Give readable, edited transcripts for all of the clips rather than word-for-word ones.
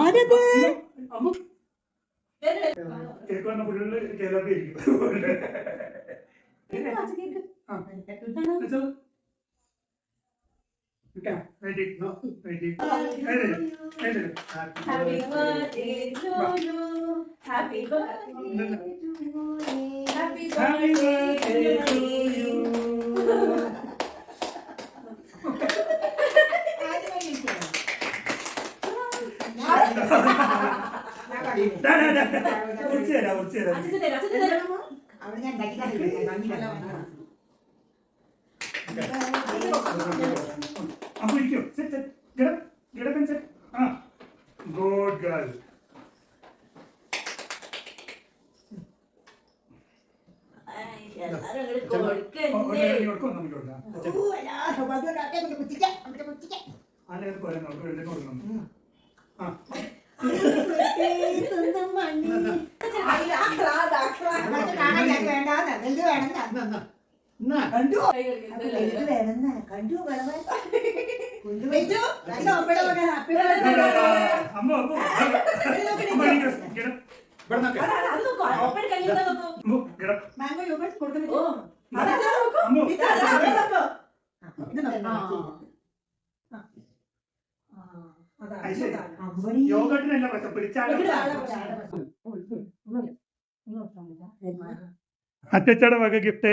ആരത്? കേക്ക് വന്ന പുള്ളികളിൽ കേരളത്തിൽ ഇരിക്കും. Good girl. യോഗട്ടിനല്ല പ്രശ്നം, പിടിച്ചാലും അച്ചച്ചയുടെ വക ഗിഫ്റ്റ്,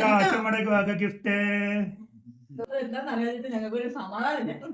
അച്ഛമ്മയുടെ വക ഗിഫ്റ്റ്. എന്താ ഞങ്ങൾക്ക് ഒരു സമാധാനം.